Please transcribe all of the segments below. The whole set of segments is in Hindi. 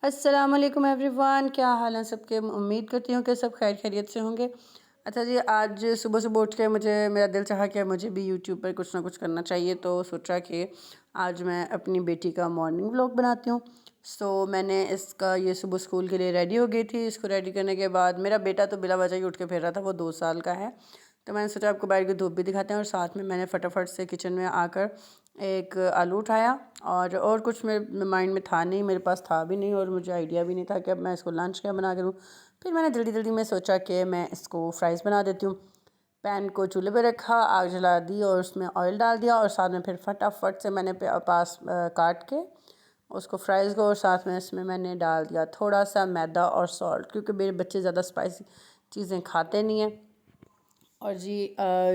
अस्सलाम वालेकुम एवरीवन, क्या हाल है सबके। उम्मीद करती हूँ कि सब खैर खैरियत से होंगे। अच्छा जी, आज सुबह सुबह उठ के मेरा दिल चाहा कि मुझे भी यूट्यूब पर कुछ ना कुछ करना चाहिए, तो सोचा कि आज मैं अपनी बेटी का मॉर्निंग व्लॉग बनाती हूँ। मैंने इसका ये सुबह स्कूल के लिए रेडी हो गई थी। इसको रेडी करने के बाद मेरा बेटा तो बिला वजह ही उठ के फिर रहा था, वो 2 साल का है। तो मैंने सोचा आपको बाहर की धूप भी दिखाते हैं, और साथ में मैंने फटाफट से किचन में आकर एक आलू उठाया। और कुछ मेरे माइंड में था नहीं, मेरे पास था भी नहीं, और मुझे आइडिया भी नहीं था कि अब मैं इसको लंच क्या बना करूँ। फिर मैंने जल्दी जल्दी में सोचा कि मैं इसको फ्राइज़ बना देती हूँ। पैन को चूल्हे पे रखा, आग जला दी और उसमें ऑयल डाल दिया, और साथ में फिर फटाफट से मैंने काट के उसको फ्राइज़ को, और साथ में इसमें मैंने डाल दिया थोड़ा सा मैदा और सॉल्ट, क्योंकि मेरे बच्चे ज़्यादा स्पाइसी चीज़ें खाते नहीं हैं। और जी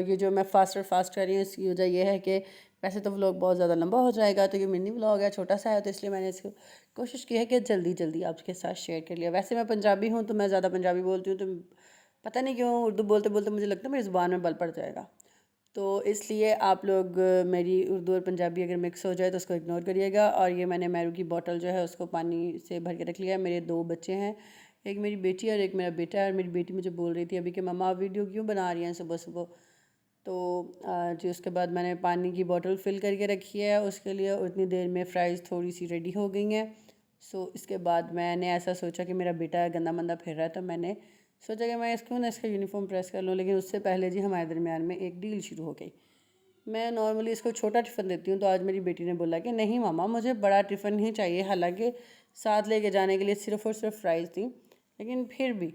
ये जो मैं फास्ट कर रही हूँ, इसकी वजह यह है कि वैसे तो व्लॉग बहुत ज़्यादा लंबा हो जाएगा, तो ये मिनी व्लॉग है, छोटा सा है, तो इसलिए मैंने इसको कोशिश की है कि जल्दी जल्दी आपके साथ शेयर कर लिया। वैसे मैं पंजाबी हूँ, तो मैं ज़्यादा पंजाबी बोलती हूँ, तो पता नहीं क्यों उर्दू बोलते बोलते मुझे लगता है मेरी ज़ुबान में बल पड़ जाएगा। तो इसलिए आप लोग मेरी उर्दू और पंजाबी अगर मिक्स हो जाए तो उसको इग्नोर करिएगा। और ये मैंने मैरू की बोतल जो है उसको पानी से भर के रख लिया है। मेरे 2 बच्चे हैं, एक मेरी बेटी है और एक मेरा बेटा है। और मेरी बेटी मुझे बोल रही थी अभी कि मम्मा आप वीडियो क्यों बना रही हैं सुबह सुबह। तो जी उसके बाद मैंने पानी की बोतल फिल करके रखी है उसके लिए। उतनी देर में फ़्राइज़ थोड़ी सी रेडी हो गई हैं। इसके बाद मैंने ऐसा सोचा कि मेरा बेटा गंदा मंदा फिर रहा है, तो मैंने सोचा कि मैं इसको ना इसका यूनिफॉर्म प्रेस कर लूँ। लेकिन उससे पहले जी हमारे दरमियान में एक डील शुरू हो गई। मैं नॉर्मली इसको छोटा टिफ़िन देती हूँ, तो आज मेरी बेटी ने बोला कि नहीं मामा मुझे बड़ा टिफ़िन ही चाहिए। हालांकि साथ लेके जाने के लिए सिर्फ़ और सिर्फ फ्राइज़ थी, लेकिन फिर भी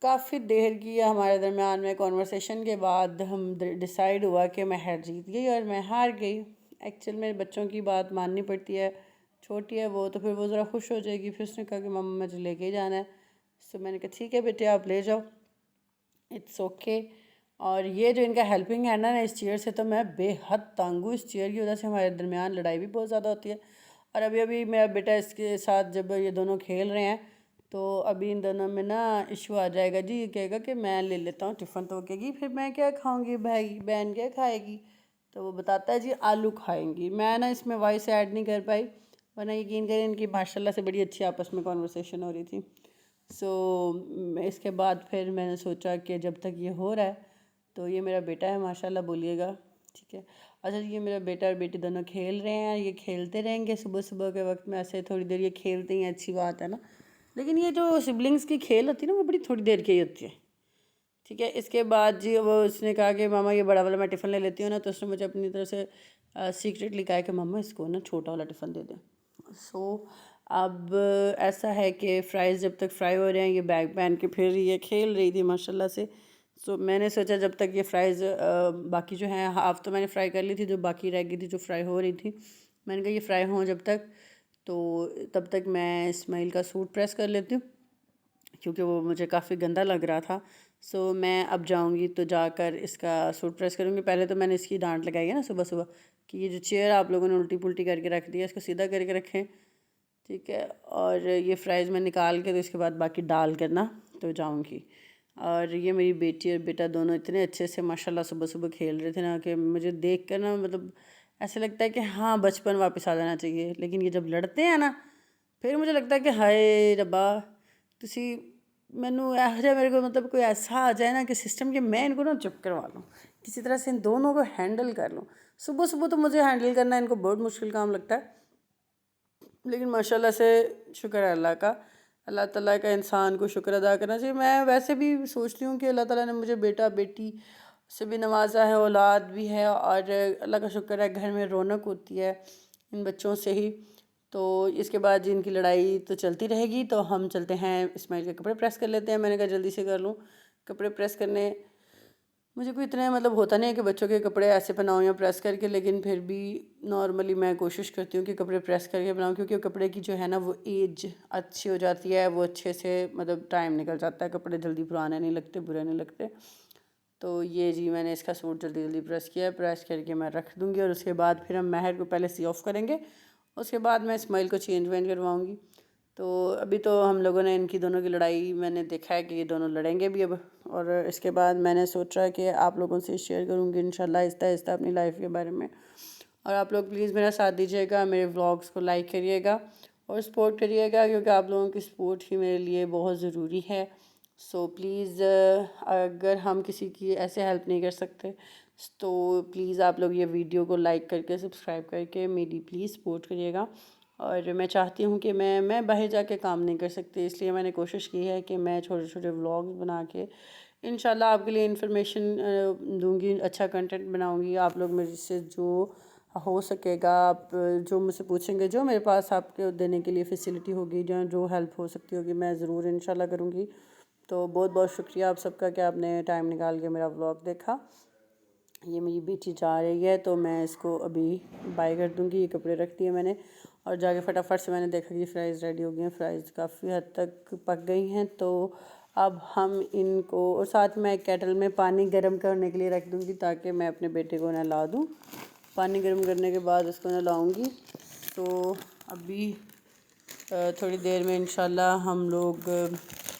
काफ़ी देर की हमारे दरमियान में कॉन्वर्सेशन के बाद हम डिसाइड हुआ कि मैं हार जीत गई और मैं हार गई। एक्चुअल में बच्चों की बात माननी पड़ती है, छोटी है वो, तो फिर वो ज़रा खुश हो जाएगी। फिर उसने कहा कि मम्मा मुझे लेके ही जाना है। मैंने कहा ठीक है बेटे आप ले जाओ, इट्स ओके। और ये जो इनका हेल्पिंग है ना इस चेयर से, तो मैं बेहद तंग हूँ। इस चेयर की वजह से हमारे दरमियान लड़ाई भी बहुत ज़्यादा होती है। और अभी अभी मेरा बेटा इसके साथ जब ये दोनों खेल रहे हैं, तो अभी इन दोनों में ना इशू आ जाएगा जी। ये कहेगा कि मैं ले लेता हूँ टिफ़िन, तो वो कहेगी फिर मैं क्या खाऊंगी, भाई बहन क्या खाएगी। तो वो बताता है जी आलू खाएंगी। मैं ना इसमें वॉइस ऐड नहीं कर पाई, वरना यकीन करें इनकी माशाल्लाह से बड़ी अच्छी आपस में कॉन्वर्सेशन हो रही थी। इसके बाद फिर मैंने सोचा कि जब तक ये हो रहा है, तो ये मेरा बेटा है माशाल्लाह बोलिएगा, ठीक है। अच्छा ये मेरा बेटा और बेटी दोनों खेल रहे हैं, ये खेलते रहेंगे सुबह सुबह के वक्त में। ऐसे थोड़ी देर ये खेलते हैं, अच्छी बात है ना। लेकिन ये जो सिबलिंग्स की खेल होती है ना, वो बड़ी थोड़ी देर की ही होती है, ठीक है। इसके बाद जी वो उसने कहा कि मामा ये बड़ा वाला मैं टिफ़िन ले लेती हूँ ना, तो उसने मुझे अपनी तरफ से सीक्रेटली कहा कि मामा इसको ना छोटा वाला टिफ़िन दे दें। अब ऐसा है कि फ़्राइज़ जब तक फ्राई हो रहे हैं, ये बैग पहन के फिर ये खेल रही थी माशाल्लाह से। मैंने सोचा जब तक ये फ़्राइज़ बाकी जो हैं हाफ़ तो मैंने फ्राई कर ली थी, जो बाकी रह गई थी जो फ्राई हो रही थी, मैंने कहा ये फ्राई हों जब तक, तो तब तक मैं इस्माइल का सूट प्रेस कर लेती हूँ, क्योंकि वो मुझे काफ़ी गंदा लग रहा था। मैं अब जाऊँगी तो जाकर इसका सूट प्रेस करूँगी। पहले तो मैंने इसकी डांट लगाई है ना सुबह सुबह कि ये जो चेयर आप लोगों ने उल्टी पुल्टी करके रख दी है, इसको सीधा करके रखें, ठीक है। और ये फ्राइज़ मैं निकाल के तो इसके बाद बाकी डाल कर ना तो जाऊँगी। और ये मेरी बेटी और बेटा दोनों इतने अच्छे से माशाल्लाह सुबह सुबह खेल रहे थे ना, कि मुझे देख कर ना मतलब ऐसा लगता है कि हाँ बचपन वापस आ जाना चाहिए। लेकिन ये जब लड़ते हैं ना, फिर मुझे लगता है कि हाय रब्बा तुसी मैनू ਇਹੋ ਜਿਹਾ मेरे को मतलब कोई ऐसा आ जाए ना कि सिस्टम के मैं इनको ना चुप करवा लूँ, किसी तरह से इन दोनों को हैंडल कर लूँ। सुबह सुबह तो मुझे हैंडल करना इनको बहुत मुश्किल काम लगता है, लेकिन माशाल्लाह से शुक्र है अल्लाह का। अल्लाह ताला का इंसान को शुक्र अदा करना चाहिए। मैं वैसे भी सोचती हूँ कि अल्लाह ताला ने मुझे बेटा बेटी से भी नवाजा है, औलाद भी है, और अल्लाह का शुक्र है घर में रौनक होती है इन बच्चों से ही। तो इसके बाद जिनकी लड़ाई तो चलती रहेगी, तो हम चलते हैं इस्माइल के कपड़े प्रेस कर लेते हैं। मैंने कहा जल्दी से कर लूँ कपड़े प्रेस करने। मुझे कोई इतना मतलब होता नहीं है कि बच्चों के कपड़े ऐसे बनाऊँ या प्रेस करके, लेकिन फिर भी नॉर्मली मैं कोशिश करती हूँ कि कपड़े प्रेस करके बनाऊँ, क्योंकि कपड़े की जो है ना वो एज अच्छी हो जाती है, वो अच्छे से मतलब टाइम निकल जाता है, कपड़े जल्दी पुराने नहीं लगते, बुरे नहीं लगते। तो ये जी मैंने इसका सूट जल्दी जल्दी प्रेस किया है, प्रेस करके मैं रख दूँगी। और उसके बाद फिर हम महर को पहले सी ऑफ़ करेंगे, उसके बाद मैं इस्माइल को चेंज वेंज करवाऊँगी। तो अभी तो हम लोगों ने इनकी दोनों की लड़ाई मैंने देखा है कि ये दोनों लड़ेंगे भी अब। और इसके बाद मैंने सोचा कि आप लोगों से शेयर करूँगी इंशाल्लाह आहिस्ता आहिस्ता अपनी लाइफ के बारे में। और आप लोग प्लीज़ मेरा साथ दीजिएगा, मेरे व्लॉग्स को लाइक करिएगा, और सपोर्ट करिएगा, क्योंकि आप लोगों की सपोर्ट ही मेरे लिए बहुत ज़रूरी है। सो प्लीज़ अगर हम किसी की ऐसे हेल्प नहीं कर सकते तो प्लीज़ आप लोग ये वीडियो को लाइक करके सब्सक्राइब करके मेरी प्लीज़ सपोर्ट करिएगा। और मैं चाहती हूँ कि मैं बाहर जाके काम नहीं कर सकती, इसलिए मैंने कोशिश की है कि मैं छोटे छोटे व्लॉग्स बना के इंशाल्लाह आपके लिए इन्फॉर्मेशन दूंगी, अच्छा कंटेंट बनाऊंगी। आप लोग मेरे से जो हो सकेगा, आप जो मुझसे पूछेंगे, जो मेरे पास आपके देने के लिए फैसिलिटी होगी, जहाँ जो हेल्प हो सकती होगी, मैं ज़रूर इंशाल्लाह करूँगी। तो बहुत बहुत शुक्रिया आप सबका कि आपने टाइम निकाल के मेरा व्लॉग देखा। ये मेरी बेटी जा रही है तो मैं इसको अभी बाय कर दूँगी। ये कपड़े रख दिए मैंने और जाके फटाफट से मैंने देखा कि फ़्राइज़ रेडी हो गई हैं। फ़्राइज़ काफ़ी हद तक पक गई हैं, तो अब हम इनको, और साथ में एक केटल में पानी गर्म करने के लिए रख दूँगी ताकि मैं अपने बेटे को नहला दूँ। पानी गर्म करने के बाद उसको नहलाऊँगी। तो अभी थोड़ी देर में इंशाल्लाह हम लोग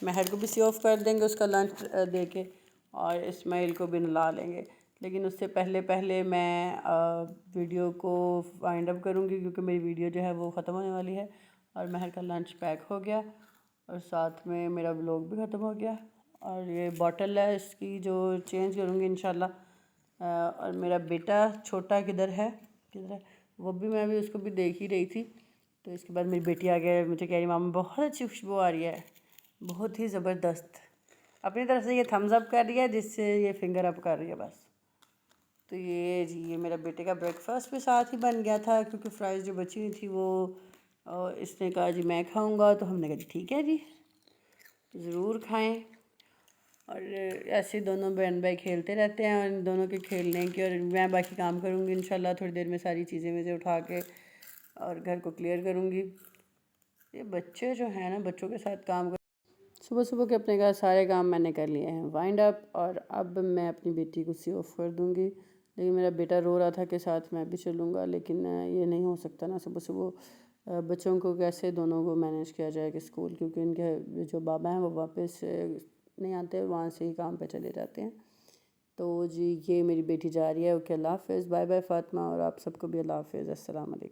महर को भी सी ऑफ कर देंगे, उसका लंच दे के, और इस्माइल को भी नहला लेंगे। लेकिन उससे पहले पहले मैं वीडियो को वाइंड अप करूँगी, क्योंकि मेरी वीडियो जो है वो ख़त्म होने वाली है। और महर का लंच पैक हो गया और साथ में मेरा व्लॉग भी ख़त्म हो गया। और ये बॉटल है, इसकी जो चेंज करूँगी इंशाल्लाह। और मेरा बेटा छोटा किधर है वो भी, मैं भी उसको भी देख ही रही थी। तो इसके बाद मेरी बेटी आ गया, मुझे कह रही मामा बहुत अच्छी खुशबू आ रही है, बहुत ही ज़बरदस्त। अपनी तरफ से ये थम्स अप कर रही है, जिससे ये फिंगर अप कर रही है बस। तो ये जी, ये मेरा बेटे का ब्रेकफास्ट भी साथ ही बन गया था, क्योंकि फ्राइज़ जो बची हुई थी वो इसने कहा जी मैं खाऊंगा, तो हमने कहा जी ठीक है जी, ज़रूर खाएं। और ऐसे दोनों बहन भाई खेलते रहते हैं, और इन दोनों के खेलने की, और मैं बाकी काम करूँगी इंशाल्लाह। थोड़ी देर में सारी चीज़ें मुझे उठा के और घर को क्लियर करूँगी। ये बच्चे जो हैं ना, बच्चों के साथ काम कर, सुबह सुबह के अपने घर सारे काम मैंने कर लिए हैं वाइंड अप। और अब मैं अपनी बेटी को सी ऑफ कर दूँगी। लेकिन मेरा बेटा रो रहा था कि साथ मैं भी चलूँगा, लेकिन ये नहीं हो सकता ना, सुबह सुबह बच्चों को कैसे दोनों को मैनेज किया जाए कि स्कूल, क्योंकि इनके जो बाबा हैं वो वापस नहीं आते, वहाँ से ही काम पे चले जाते हैं। तो जी, ये मेरी बेटी जा रही है। ओके, अल्लाह हाफ़िज़, बाय बाय फ़ातिमा, और आप सबको भी अल्लाह हाफ़िज़, अस्सलाम वालेकुम।